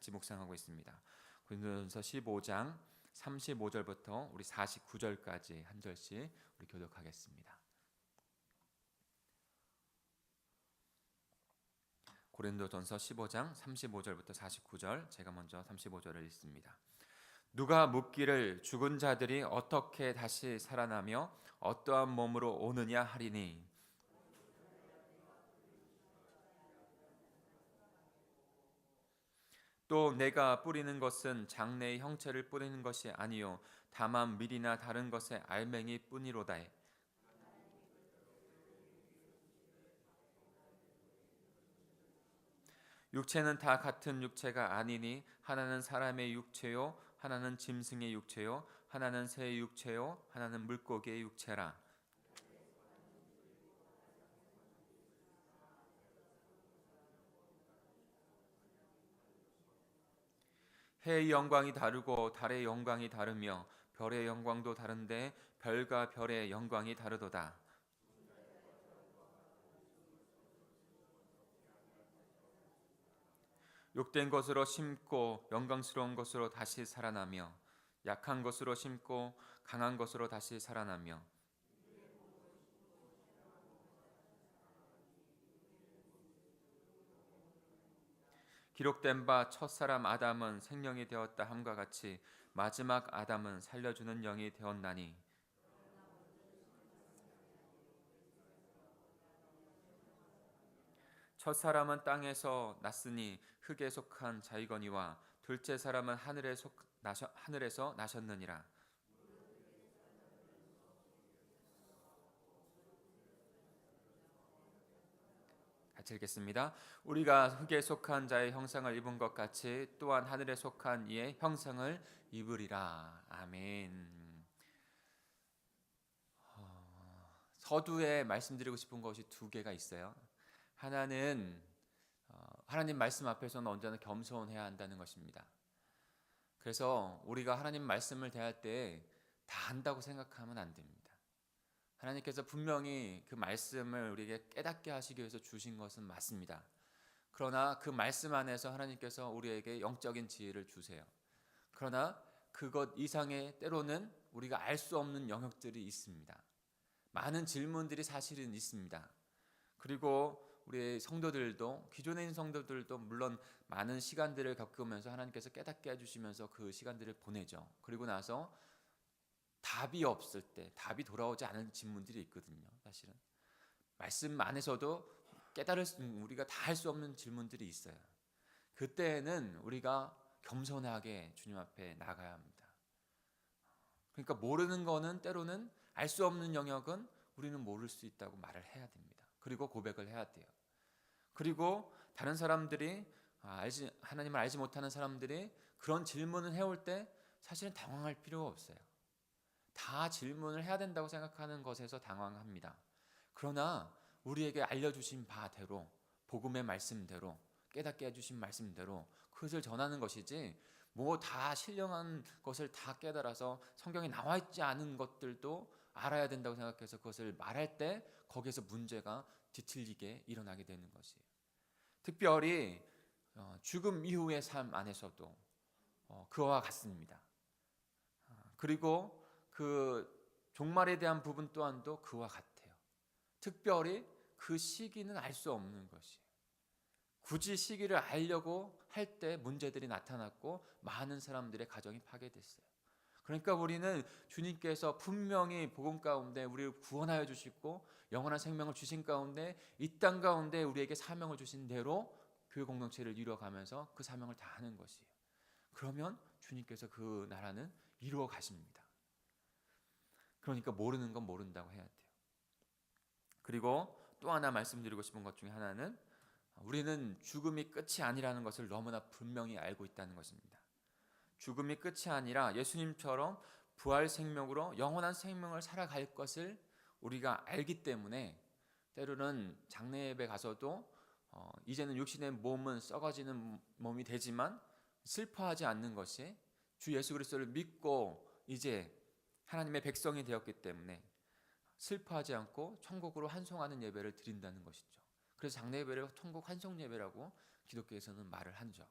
같이 묵상하고 있습니다. 고린도전서 15장 35절부터 우리 49절까지 한 절씩 우리 교독하겠습니다. 고린도전서 15장 35절부터 49절, 제가 먼저 35절을 읽습니다. 누가 묻기를 죽은 자들이 어떻게 다시 살아나며 어떠한 몸으로 오느냐 하리니, 또 내가 뿌리는 것은 장래의 형체를 뿌리는 것이 아니요 다만 밀이나 다른 것의 알맹이 뿐이로다. 육체는 다 같은 육체가 아니니 하나는 사람의 육체요 하나는 짐승의 육체요 하나는 새의 육체요 하나는 물고기의 육체라. 해의 영광이 다르고 달의 영광이 다르며 별의 영광도 다른데 별과 별의 영광이 다르도다. 욕된 것으로 심고 영광스러운 것으로 다시 살아나며 약한 것으로 심고 강한 것으로 다시 살아나며 기록된 바 첫사람 아담은 생명이 되었다 함과 같이 마지막 아담은 살려주는 영이 되었나니, 첫사람은 땅에서 났으니 흙에 속한 자이거니와 둘째 사람은 하늘에서 나셨느니라. 같이 읽겠습니다. 우리가 흙에 속한 자의 형상을 입은 것 같이 또한 하늘에 속한 이의 형상을 입으리라. 아멘. 서두에 말씀드리고 싶은 것이 두 개가 있어요. 하나는 하나님 말씀 앞에서는 언제나 겸손해야 한다는 것입니다. 그래서 우리가 하나님 말씀을 대할 때 다 안다고 생각하면 안 됩니다. 하나님께서 분명히 그 말씀을 우리에게 깨닫게 하시기 위해서 주신 것은 맞습니다. 그러나 그 말씀 안에서 하나님께서 우리에게 영적인 지혜를 주세요. 그러나 그것 이상의 때로는 우리가 알 수 없는 영역들이 있습니다. 많은 질문들이 사실은 있습니다. 그리고 우리 성도들도, 기존에 있는 성도들도 물론 많은 시간들을 겪으면서 하나님께서 깨닫게 해주시면서 그 시간들을 보내죠. 그리고 나서 답이 없을 때, 답이 돌아오지 않은 질문들이 있거든요. 사실은 말씀 안에서도 우리가 다 할 수 없는 질문들이 있어요. 그때는 우리가 겸손하게 주님 앞에 나가야 합니다. 그러니까 모르는 거는 때로는 알 수 없는 영역은 우리는 모를 수 있다고 말을 해야 됩니다. 그리고 고백을 해야 돼요. 그리고 다른 사람들이 하나님을 알지 못하는 사람들이 그런 질문을 해올 때 사실은 당황할 필요가 없어요. 다 질문을 해야 된다고 생각하는 것에서 당황합니다. 그러나 우리에게 알려주신 바대로, 복음의 말씀대로, 깨닫게 해주신 말씀대로 그것을 전하는 것이지, 뭐 다 신령한 것을 다 깨달아서 성경에 나와 있지 않은 것들도 알아야 된다고 생각해서 그것을 말할 때 거기에서 문제가 뒤틀리게 일어나게 되는 것이에요. 특별히 죽음 이후의 삶 안에서도 그와 같습니다. 그리고 그 종말에 대한 부분 또한도 그와 같아요. 특별히 그 시기는 알 수 없는 것이에요. 굳이 시기를 알려고 할 때 문제들이 나타났고 많은 사람들의 가정이 파괴됐어요. 그러니까 우리는 주님께서 분명히 복음 가운데 우리를 구원하여 주시고 영원한 생명을 주신 가운데 이 땅 가운데 우리에게 사명을 주신 대로 교회 공동체를 이루어가면서 그 사명을 다하는 것이에요. 그러면 주님께서 그 나라는 이루어 가십니다. 그러니까 모르는 건 모른다고 해야 돼요. 그리고 또 하나 말씀드리고 싶은 것 중에 하나는 우리는 죽음이 끝이 아니라는 것을 너무나 분명히 알고 있다는 것입니다. 죽음이 끝이 아니라 예수님처럼 부활 생명으로 영원한 생명을 살아갈 것을 우리가 알기 때문에 때로는 장례 예배 가서도 이제는 육신의 몸은 썩어지는 몸이 되지만 슬퍼하지 않는 것이 주 예수 그리스도를 믿고 이제 하나님의 백성이 되었기 때문에 슬퍼하지 않고 천국으로 환송하는 예배를 드린다는 것이죠. 그래서 장례 예배를 천국 환송 예배라고 기독교에서는 말을 하죠.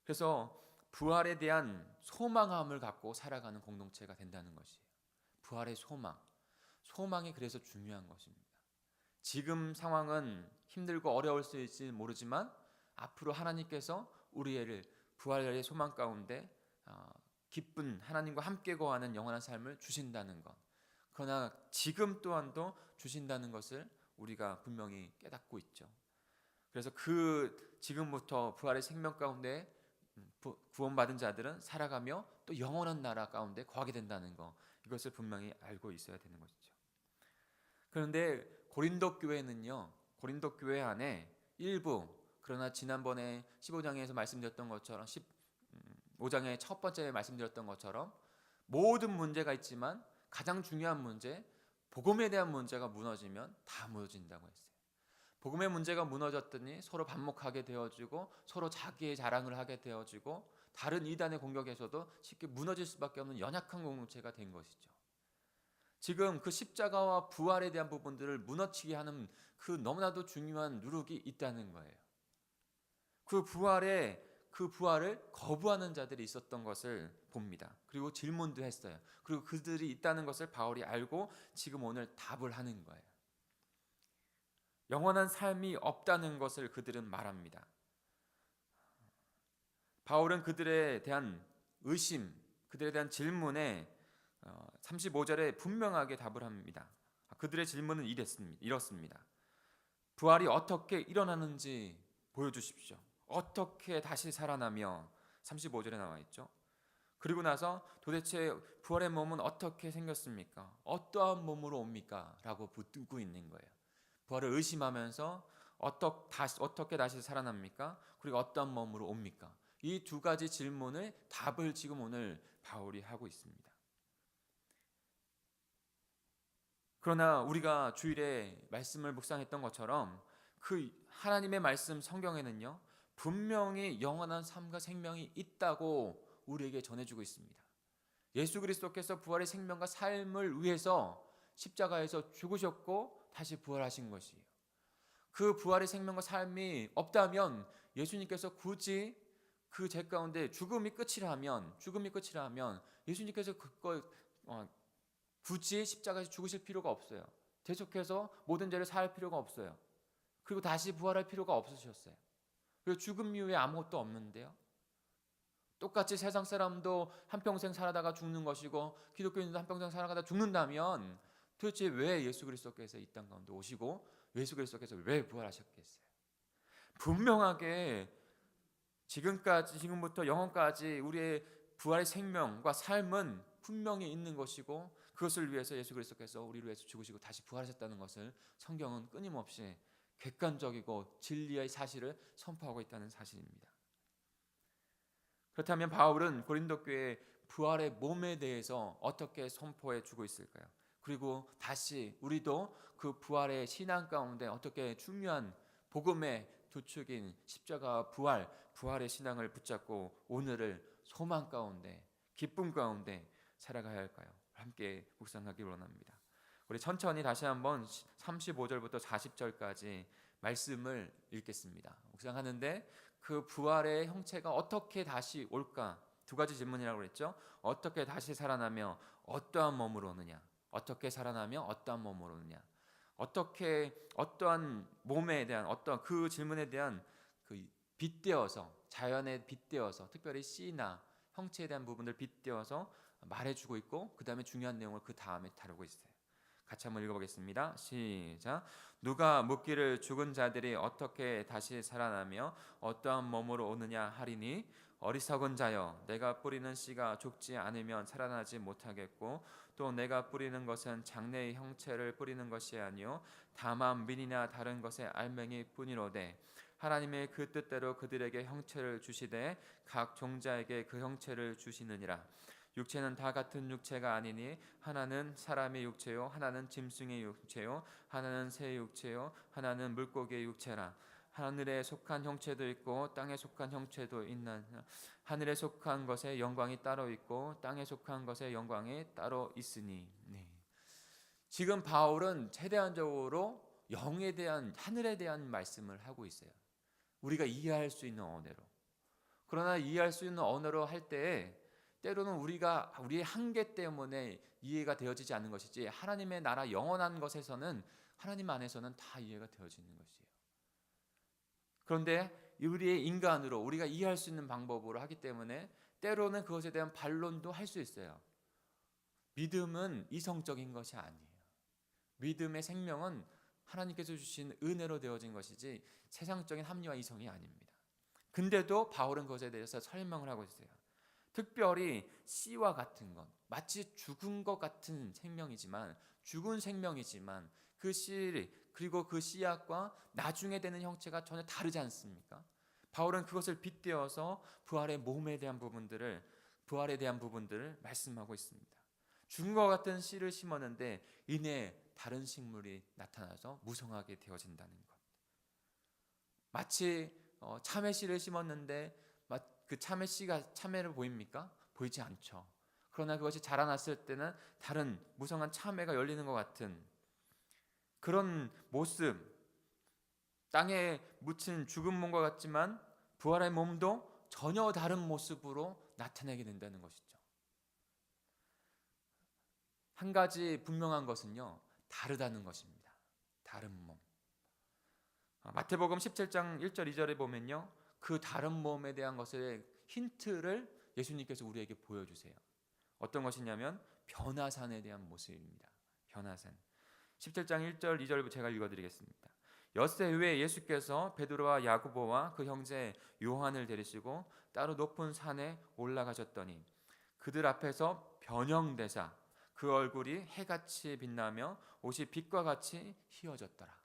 그래서 부활에 대한 소망함을 갖고 살아가는 공동체가 된다는 것이에요. 부활의 소망. 소망이 그래서 중요한 것입니다. 지금 상황은 힘들고 어려울 수 있을지 모르지만 앞으로 하나님께서 우리를 부활의 소망 가운데 기쁜 하나님과 함께 거하는 영원한 삶을 주신다는 것. 그러나 지금 또한도 주신다는 것을 우리가 분명히 깨닫고 있죠. 그래서 그 지금부터 부활의 생명 가운데 구원받은 자들은 살아가며 또 영원한 나라 가운데 거하게 된다는 것, 이것을 분명히 알고 있어야 되는 것이죠. 그런데 고린도 교회는요, 고린도 교회 안에 일부, 그러나 지난번에 15장에서 말씀드렸던 것처럼 15장의 첫 번째 말씀드렸던 것처럼 모든 문제가 있지만 가장 중요한 문제, 복음에 대한 문제가 무너지면 다 무너진다고 했어요. 복음의 문제가 무너졌더니 서로 반목하게 되어지고 서로 자기의 자랑을 하게 되어지고 다른 이단의 공격에서도 쉽게 무너질 수밖에 없는 연약한 공동체가 된 것이죠. 지금 그 십자가와 부활에 대한 부분들을 무너지게 하는 그 너무나도 중요한 누룩이 있다는 거예요. 그 부활을 거부하는 자들이 있었던 것을 봅니다. 그리고 질문도 했어요. 그리고 그들이 있다는 것을 바울이 알고 지금 오늘 답을 하는 거예요. 영원한 삶이 없다는 것을 그들은 말합니다. 바울은 그들에 대한 의심, 그들에 대한 질문에 35절에 분명하게 답을 합니다. 그들의 질문은 이렇습니다. 부활이 어떻게 일어나는지 보여주십시오. 어떻게 다시 살아나며 35절에 나와 있죠. 그리고 나서 도대체 부활의 몸은 어떻게 생겼습니까? 어떠한 몸으로 옵니까? 라고 묻고 있는 거예요. 부활을 의심하면서 어떻게 다시 살아납니까? 그리고 어떠한 몸으로 옵니까? 이 두 가지 질문의 답을 지금 오늘 바울이 하고 있습니다. 그러나 우리가 주일에 말씀을 묵상했던 것처럼 그 하나님의 말씀 성경에는요, 분명히 영원한 삶과 생명이 있다고 우리에게 전해주고 있습니다. 예수 그리스도께서 부활의 생명과 삶을 위해서 십자가에서 죽으셨고 다시 부활하신 것이에요. 그 부활의 생명과 삶이 없다면 예수님께서 굳이 그 죄 가운데 죽음이 끝이라면 예수님께서 그걸 굳이 십자가에서 죽으실 필요가 없어요. 계속해서 모든 죄를 사할 필요가 없어요. 그리고 다시 부활할 필요가 없으셨어요. 그리고 죽음 이후에 아무것도 없는데요. 똑같이 세상 사람도 한평생 살아다가 죽는 것이고 기독교인도 한평생 살아가다 죽는다면 도대체 왜 예수 그리스도께서 이 땅 가운데 오시고 예수 그리스도께서 왜 부활하셨겠어요? 분명하게 지금부터 영원까지 우리의 부활의 생명과 삶은 분명히 있는 것이고 그것을 위해서 예수 그리스도께서 우리를 위해서 죽으시고 다시 부활하셨다는 것을 성경은 끊임없이 객관적이고 진리의 사실을 선포하고 있다는 사실입니다. 그렇다면 바울은 고린도 교회 부활의 몸에 대해서 어떻게 선포해 주고 있을까요? 그리고 다시 우리도 그 부활의 신앙 가운데 어떻게 중요한 복음의 도축인 십자가 부활의 신앙을 붙잡고 오늘을 소망 가운데 기쁨 가운데 살아가야 할까요? 함께 묵상하기 원합니다. 우리 천천히 다시 한번 35절부터 40절까지 말씀을 읽겠습니다. 묵상하는데 그 부활의 형체가 어떻게 다시 올까? 두 가지 질문이라고 그랬죠. 어떻게 다시 살아나며 어떠한 몸으로 오느냐? 어떻게 살아나며 어떠한 몸으로 오느냐? 어떠한 몸에 대한 어떤 그 질문에 대한 그 빗대어서 자연에 빗대어서 특별히 씨나 형체에 대한 부분을 빗대어서 말해주고 있고 그 다음에 중요한 내용을 그 다음에 다루고 있어요. 같이 한번 읽어보겠습니다. 시작. 누가 묻기를 죽은 자들이 어떻게 다시 살아나며 어떠한 몸으로 오느냐 하리니 어리석은 자여 내가 뿌리는 씨가 죽지 않으면 살아나지 못하겠고 또 내가 뿌리는 것은 장래의 형체를 뿌리는 것이 아니요 다만 민이나 다른 것의 알맹이 뿐이로되 하나님의 그 뜻대로 그들에게 형체를 주시되 각 종자에게 그 형체를 주시느니라. 육체는 다 같은 육체가 아니니 하나는 사람의 육체요 하나는 짐승의 육체요 하나는 새의 육체요 하나는 물고기의 육체라. 하늘에 속한 형체도 있고 땅에 속한 형체도 있나니 하늘에 속한 것의 영광이 따로 있고 땅에 속한 것의 영광이 따로 있으니. 네. 지금 바울은 최대한적으로 영에 대한 하늘에 대한 말씀을 하고 있어요. 우리가 이해할 수 있는 언어로. 그러나 이해할 수 있는 언어로 할 때에 때로는 우리의 한계 때문에 이해가 되어지지 않는 것이지, 하나님의 나라 영원한 것에서는, 하나님 안에서는 다 이해가 되어지는 것이에요. 그런데 우리의 인간으로 우리가 이해할 수 있는 방법으로 하기 때문에 때로는 그것에 대한 반론도 할 수 있어요. 믿음은 이성적인 것이 아니에요. 믿음의 생명은 하나님께서 주신 은혜로 되어진 것이지 세상적인 합리화 이성이 아닙니다. 근데도 바울은 그것에 대해서 설명을 하고 있어요. 특별히 씨와 같은 것, 마치 죽은 것 같은 생명이지만, 죽은 생명이지만 그 씨 그리고 그 씨앗과 나중에 되는 형체가 전혀 다르지 않습니까? 바울은 그것을 빗대어서 부활에 대한 부분들을 말씀하고 있습니다. 죽은 것 같은 씨를 심었는데 이내 다른 식물이 나타나서 무성하게 되어진다는 것. 마치 참외 씨를 심었는데 그 참외 씨가 참외를 보입니까? 보이지 않죠. 그러나 그것이 자라났을 때는 다른 무성한 참외가 열리는 것 같은 그런 모습, 땅에 묻힌 죽은 몸과 같지만 부활의 몸도 전혀 다른 모습으로 나타내게 된다는 것이죠. 한 가지 분명한 것은요, 다르다는 것입니다. 다른 몸. 마태복음 17장 1절 2절에 보면요, 그 다른 몸에 대한 것의 힌트를 예수님께서 우리에게 보여주세요. 어떤 것이냐면 변화산에 대한 모습입니다. 변화산. 17장 1절 2절 제가 읽어드리겠습니다. 엿새 후에 예수께서 베드로와 야고보와 그 형제 요한을 데리시고 따로 높은 산에 올라가셨더니 그들 앞에서 변형되사 그 얼굴이 해같이 빛나며 옷이 빛과 같이 희어졌더라.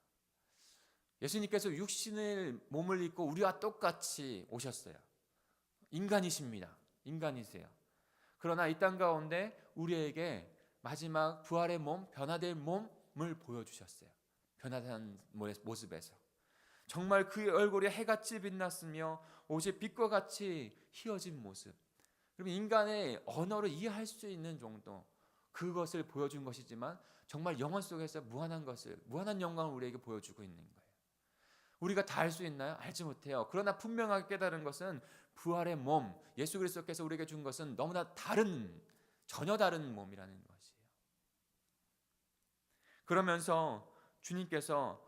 예수님께서 육신의 몸을 입고 우리와 똑같이 오셨어요. 인간이십니다. 인간이세요. 그러나 이 땅 가운데 우리에게 마지막 부활의 몸, 변화될 몸을 보여주셨어요. 변화된 모습에서 정말 그 얼굴이 해같이 빛났으며 옷이 빛과 같이 희어진 모습. 그럼 인간의 언어로 이해할 수 있는 정도 그것을 보여준 것이지만 정말 영혼 속에서 무한한 영광을 우리에게 보여주고 있는 거예요. 우리가 다 알 수 있나요? 알지 못해요. 그러나 분명하게 깨달은 것은 부활의 몸, 예수 그리스도께서 우리에게 준 것은 너무나 전혀 다른 몸이라는 것이에요. 그러면서 주님께서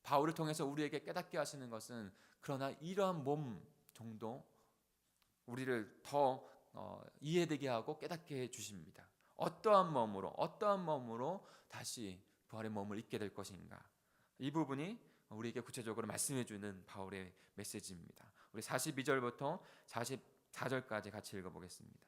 바울을 통해서 우리에게 깨닫게 하시는 것은, 그러나 이러한 몸 정도 우리를 더 이해되게 하고 깨닫게 해 주십니다. 어떠한 몸으로 다시 부활의 몸을 입게 될 것인가, 이 부분이 우리에게 구체적으로 말씀해 주는 바울의 메시지입니다. 우리 42절부터 44절까지 같이 읽어보겠습니다.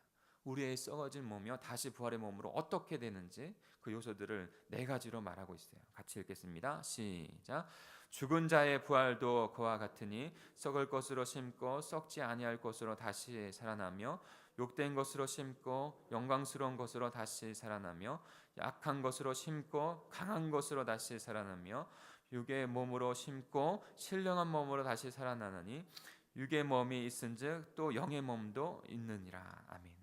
우리의 썩어진 몸이요 다시 부활의 몸으로 어떻게 되는지 그 요소들을 4가지로 말하고 있어요. 같이 읽겠습니다. 시작. 죽은 자의 부활도 그와 같으니 썩을 것으로 심고 썩지 아니할 것으로 다시 살아나며, 욕된 것으로 심고 영광스러운 것으로 다시 살아나며, 약한 것으로 심고 강한 것으로 다시 살아나며, 육의 몸으로 심고 신령한 몸으로 다시 살아나느니 육의 몸이 있은즉 또 영의 몸도 있느니라. 아멘.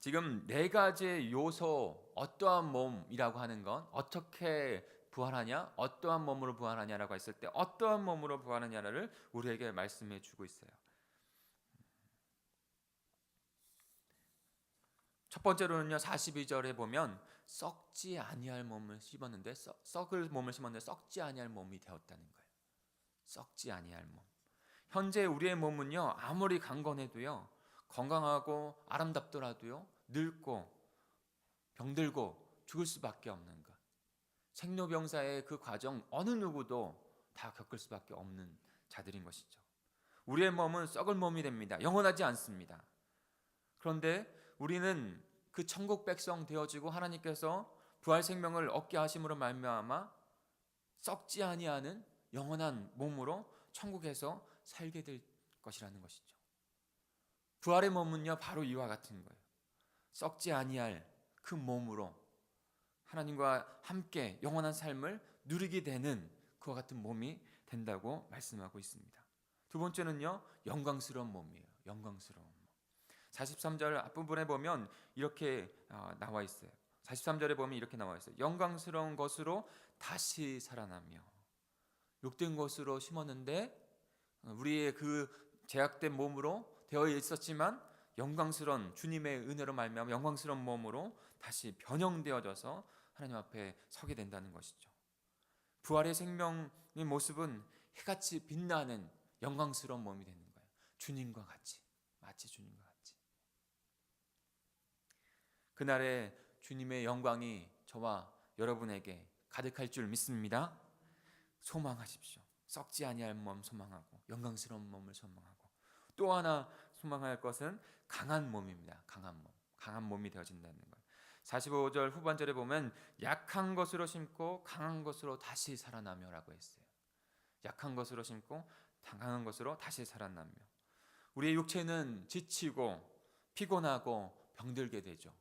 지금 4가지의 요소, 어떠한 몸이라고 하는 건 어떻게 부활하냐, 어떠한 몸으로 부활하냐라고 했을 때 어떠한 몸으로 부활하냐를 우리에게 말씀해 주고 있어요. 첫 번째로는요, 42절에 보면 썩지 아니할 몸을 심었는데 썩을 몸을 심었는데 썩지 아니할 몸이 되었다는 거예요. 썩지 아니할 몸. 현재 우리의 몸은요, 아무리 강건해도요, 건강하고 아름답더라도요, 늙고 병들고 죽을 수밖에 없는 것. 생로병사의 그 과정 어느 누구도 다 겪을 수밖에 없는 자들인 것이죠. 우리의 몸은 썩을 몸이 됩니다. 영원하지 않습니다. 그런데 우리는 그 천국 백성 되어지고 하나님께서 부활 생명을 얻게 하심으로 말미암아 썩지 아니하는 영원한 몸으로 천국에서 살게 될 것이라는 것이죠. 부활의 몸은요, 바로 이와 같은 거예요. 썩지 아니할 그 몸으로 하나님과 함께 영원한 삶을 누리게 되는 그와 같은 몸이 된다고 말씀하고 있습니다. 두 번째는요, 영광스러운 몸이에요. 영광스러운 몸. 43절 앞부분에 보면 이렇게 나와 있어요. 43절에 보면 이렇게 나와 있어요. 영광스러운 것으로 다시 살아나며, 욕된 것으로 심었는데 우리의 그 제약된 몸으로 되어 있었지만 영광스러운 주님의 은혜로 말미암아 영광스러운 몸으로 다시 변형되어져서 하나님 앞에 서게 된다는 것이죠. 부활의 생명의 모습은 해같이 빛나는 영광스러운 몸이 되는 거예요. 주님과 같이, 마치 주님과 같이. 그날에 주님의 영광이 저와 여러분에게 가득할 줄 믿습니다. 소망하십시오. 썩지 아니할 몸 소망하고 영광스러운 몸을 소망하고, 또 하나 소망할 것은 강한 몸입니다. 강한 몸, 강한 몸이 되어진다는 거예요. 45절 후반절에 보면 약한 것으로 심고 강한 것으로 다시 살아나며라고 했어요. 약한 것으로 심고 강한 것으로 다시 살아나며. 우리의 육체는 지치고 피곤하고 병들게 되죠.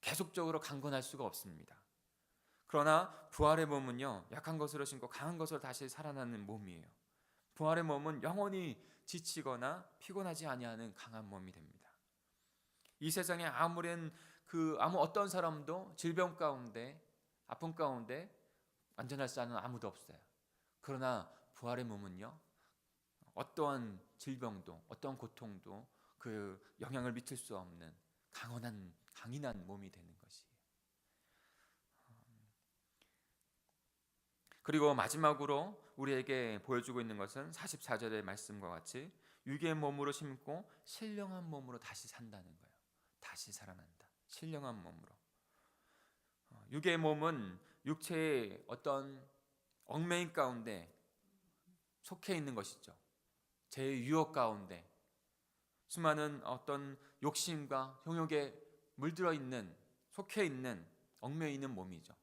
계속적으로 강건할 수가 없습니다. 그러나 부활의 몸은요, 약한 것으로 심고 강한 것으로 다시 살아나는 몸이에요. 부활의 몸은 영원히 지치거나 피곤하지 아니하는 강한 몸이 됩니다. 이 세상에 아무 어떤 사람도 질병 가운데, 아픔 가운데 완전할 자는 아무도 없어요. 그러나 부활의 몸은요, 어떠한 질병도 어떠한 고통도 그 영향을 미칠 수 없는 강인한 몸이 되는 것이에요. 그리고 마지막으로 우리에게 보여주고 있는 것은 44절의 말씀과 같이 육의 몸으로 심고 신령한 몸으로 다시 산다는 거예요. 다시 살아난다. 신령한 몸으로. 육의 몸은 육체의 어떤 얽매임 가운데 속해 있는 것이죠. 제 유혹 가운데 수많은 어떤 욕심과 형욕에 물들어 있는, 속해 있는, 얽매여 있는 몸이죠.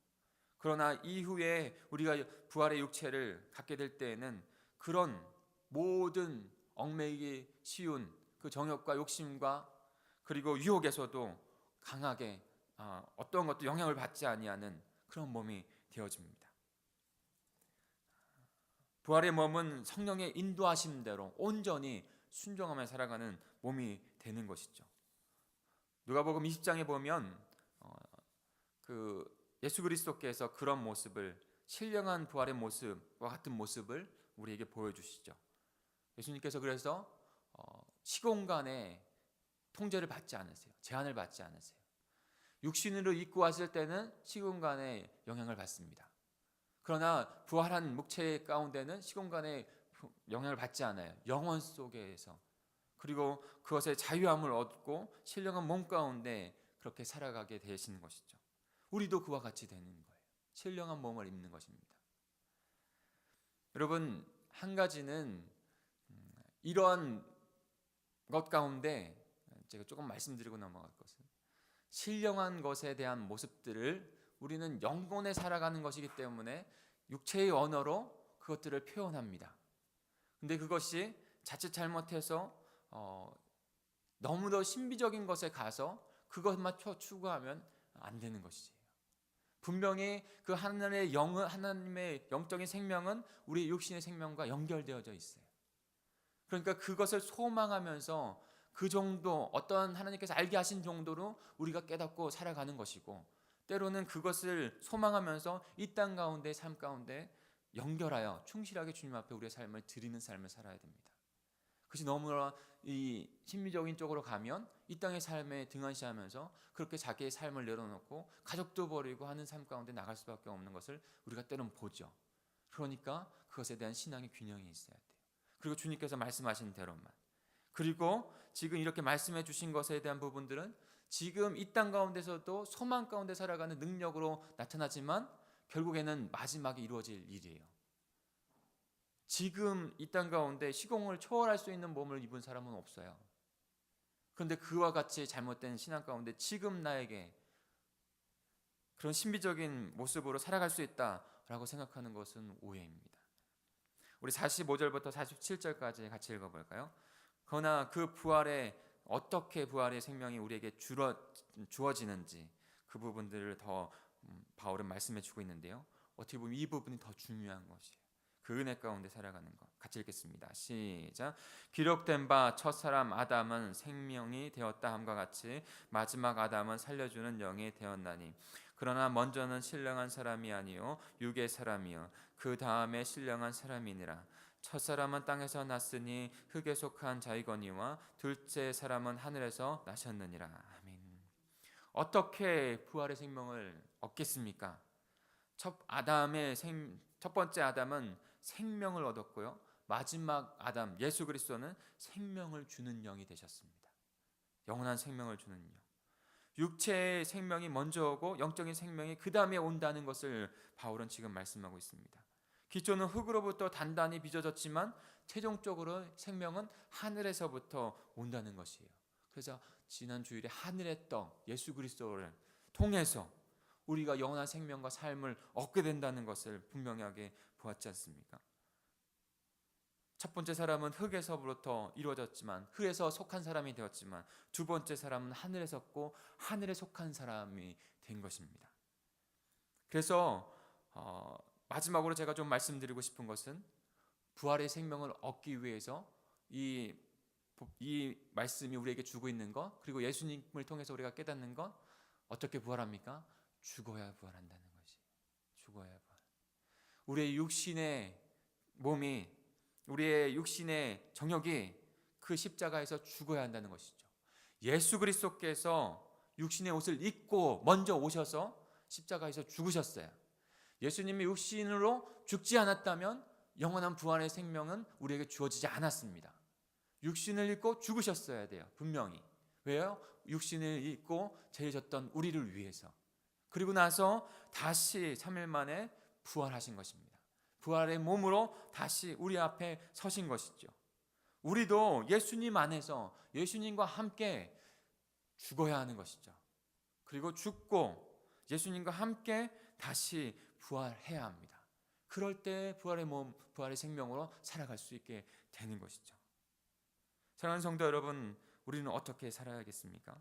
그러나 이후에 우리가 부활의 육체를 갖게 될 때에는 그런 모든 얽매이기 쉬운 그 정욕과 욕심과 그리고 유혹에서도 강하게 어떤 것도 영향을 받지 아니하는 그런 몸이 되어집니다. 부활의 몸은 성령의 인도하심대로 온전히 순종하며 살아가는 몸이 되는 것이죠. 누가복음 20장에 보면 예수 그리스도께서 그런 모습을, 신령한 부활의 모습과 같은 모습을 우리에게 보여주시죠. 예수님께서 그래서 시공간에 통제를 받지 않으세요. 제한을 받지 않으세요. 육신으로 입고 왔을 때는 시공간에 영향을 받습니다. 그러나 부활한 목체 가운데는 시공간에 영향을 받지 않아요. 영혼 속에서, 그리고 그것의 자유함을 얻고 신령한 몸 가운데 그렇게 살아가게 되시는 것이죠. 우리도 그와 같이 되는 거예요. 신령한 몸을 입는 것입니다. 여러분, 한 가지는 이러한 것 가운데 제가 조금 말씀드리고 넘어갈 것은, 신령한 것에 대한 모습들을 우리는 영혼에 살아가는 것이기 때문에 육체의 언어로 그것들을 표현합니다. 근데 그것이 자칫 잘못해서 너무도 신비적인 것에 가서 그것만 추구하면 안 되는 것이에요. 분명히 그 하나님의 영적인 생명은 우리 육신의 생명과 연결되어져 있어요. 그러니까 그것을 소망하면서 그 정도, 어떤 하나님께서 알게 하신 정도로 우리가 깨닫고 살아가는 것이고, 때로는 그것을 소망하면서 이 땅 가운데, 삶 가운데 연결하여 충실하게 주님 앞에 우리의 삶을 드리는 삶을 살아야 됩니다. 그것이 너무나 이 심리적인 쪽으로 가면 이 땅의 삶에 등한시하면서 그렇게 자기의 삶을 내려놓고 가족도 버리고 하는 삶 가운데 나갈 수밖에 없는 것을 우리가 때로는 보죠. 그러니까 그것에 대한 신앙의 균형이 있어야 돼요. 그리고 주님께서 말씀하신 대로만, 그리고 지금 이렇게 말씀해 주신 것에 대한 부분들은 지금 이 땅 가운데서도 소망 가운데 살아가는 능력으로 나타나지만 결국에는 마지막에 이루어질 일이에요. 지금 이 땅 가운데 시공을 초월할 수 있는 몸을 입은 사람은 없어요. 그런데 그와 같이 잘못된 신앙 가운데 지금 나에게 그런 신비적인 모습으로 살아갈 수 있다라고 생각하는 것은 오해입니다. 우리 45절부터 47절까지 같이 읽어볼까요? 그러나 그 부활에 어떻게 부활의 생명이 우리에게 주어지는지 그 부분들을 더 바울은 말씀해 주고 있는데요. 어떻게 보면 이 부분이 더 중요한 것이에요. 그 은혜 가운데 살아가는 것. 같이 읽겠습니다. 시작. 기록된 바 첫사람 아담은 생명이 되었다 함과 같이 마지막 아담은 살려주는 영이 되었나니, 그러나 먼저는 신령한 사람이 아니요 육의 사람이요 그 다음에 신령한 사람이니라. 첫사람은 땅에서 났으니 흙에 속한 자이거니와 둘째 사람은 하늘에서 나셨느니라. 아멘. 어떻게 부활의 생명을 얻겠습니까? 첫 번째 아담은 생명을 얻었고요. 마지막 아담 예수 그리스도는 생명을 주는 영이 되셨습니다. 영원한 생명을 주는 영. 육체의 생명이 먼저 오고 영적인 생명이 그 다음에 온다는 것을 바울은 지금 말씀하고 있습니다. 기초는 흙으로부터 단단히 빚어졌지만 최종적으로 생명은 하늘에서부터 온다는 것이에요. 그래서 지난 주일에 하늘의 떡 예수 그리스도를 통해서 우리가 영원한 생명과 삶을 얻게 된다는 것을 분명하게 보았지 않습니까? 첫 번째 사람은 흙에서부터 이루어졌지만 흙에서 속한 사람이 되었지만 두 번째 사람은 하늘에 섰고 하늘에 속한 사람이 된 것입니다. 그래서 마지막으로 제가 좀 말씀드리고 싶은 것은 부활의 생명을 얻기 위해서 이 말씀이 우리에게 주고 있는 것, 그리고 예수님을 통해서 우리가 깨닫는 것, 어떻게 부활합니까? 죽어야 부활한다는 것이. 죽어야 부활. 우리의 육신의 몸이, 우리의 육신의 정욕이 그 십자가에서 죽어야 한다는 것이죠. 예수 그리스도께서 육신의 옷을 입고 먼저 오셔서 십자가에서 죽으셨어요. 예수님이 육신으로 죽지 않았다면 영원한 부활의 생명은 우리에게 주어지지 않았습니다. 육신을 입고 죽으셨어야 돼요. 분명히. 왜요? 육신을 입고 죄 졌던 우리를 위해서. 그리고 나서 다시 3일 만에 부활하신 것입니다. 부활의 몸으로 다시 우리 앞에 서신 것이죠. 우리도 예수님 안에서 예수님과 함께 죽어야 하는 것이죠. 그리고 죽고 예수님과 함께 다시 부활해야 합니다. 그럴 때 부활의 몸, 부활의 생명으로 살아갈 수 있게 되는 것이죠. 사랑하는 성도 여러분, 우리는 어떻게 살아야겠습니까?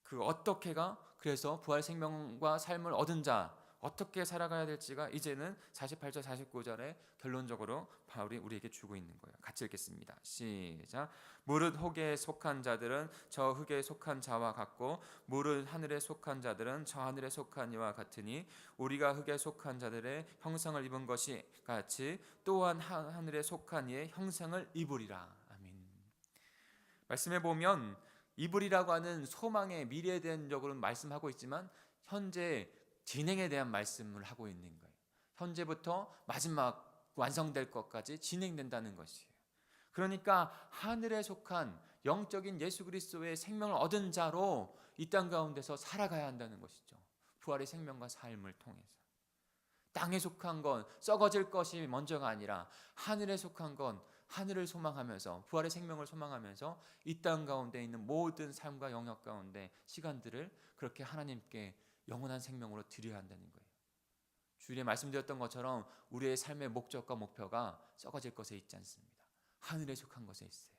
그 어떻게가 그래서 부활 생명과 삶을 얻은 자 어떻게 살아가야 될지가 이제는 48절 49절에 결론적으로 바울이 우리에게 주고 있는 거예요. 같이 읽겠습니다. 시작. 무릇 흙에 속한 자들은 저 흙에 속한 자와 같고 무릇 하늘에 속한 자들은 저 하늘에 속한 이와 같으니 우리가 흙에 속한 자들의 형상을 입은 것이 같이 또한 하늘에 속한 이의 형상을 입으리라. 아멘. 말씀해 보면 입으리라고 하는 소망의 미래에 대한 적으로 말씀하고 있지만 현재 진행에 대한 말씀을 하고 있는 거예요. 현재부터 마지막 완성될 것까지 진행된다는 것이에요. 그러니까 하늘에 속한 영적인 예수 그리스도의 생명을 얻은 자로 이 땅 가운데서 살아가야 한다는 것이죠. 부활의 생명과 삶을 통해서. 땅에 속한 건 썩어질 것이 먼저가 아니라 하늘에 속한 건 하늘을 소망하면서 부활의 생명을 소망하면서 이 땅 가운데 있는 모든 삶과 영역 가운데 시간들을 그렇게 하나님께 영원한 생명으로 드려야 한다는 거예요. 주일에 말씀드렸던 것처럼 우리의 삶의 목적과 목표가 썩어질 것에 있지 않습니다. 하늘에 속한 것에 있어요.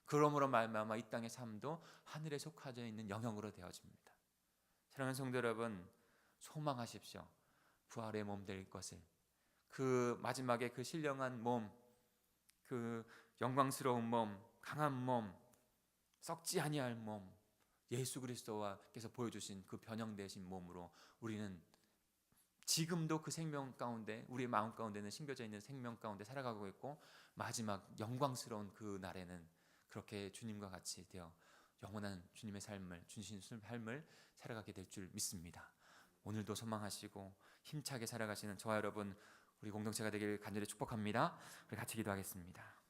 그러므로 말미암아 이 땅의 삶도 하늘에 속하져 있는 영역으로 되어집니다. 사랑하는 성도 여러분, 소망하십시오. 부활의 몸 될 것을. 그 마지막에 그 신령한 몸, 그 영광스러운 몸, 강한 몸, 썩지 아니할 몸, 예수 그리스도와께서 보여주신 그 변형되신 몸으로 우리는 지금도 그 생명 가운데 우리의 마음 가운데는 심겨져 있는 생명 가운데 살아가고 있고 마지막 영광스러운 그 날에는 그렇게 주님과 같이 되어 영원한 주님의 삶을 주신 삶을 살아가게 될 줄 믿습니다. 오늘도 소망하시고 힘차게 살아가시는 저와 여러분 우리 공동체가 되길 간절히 축복합니다. 우리 같이 기도하겠습니다.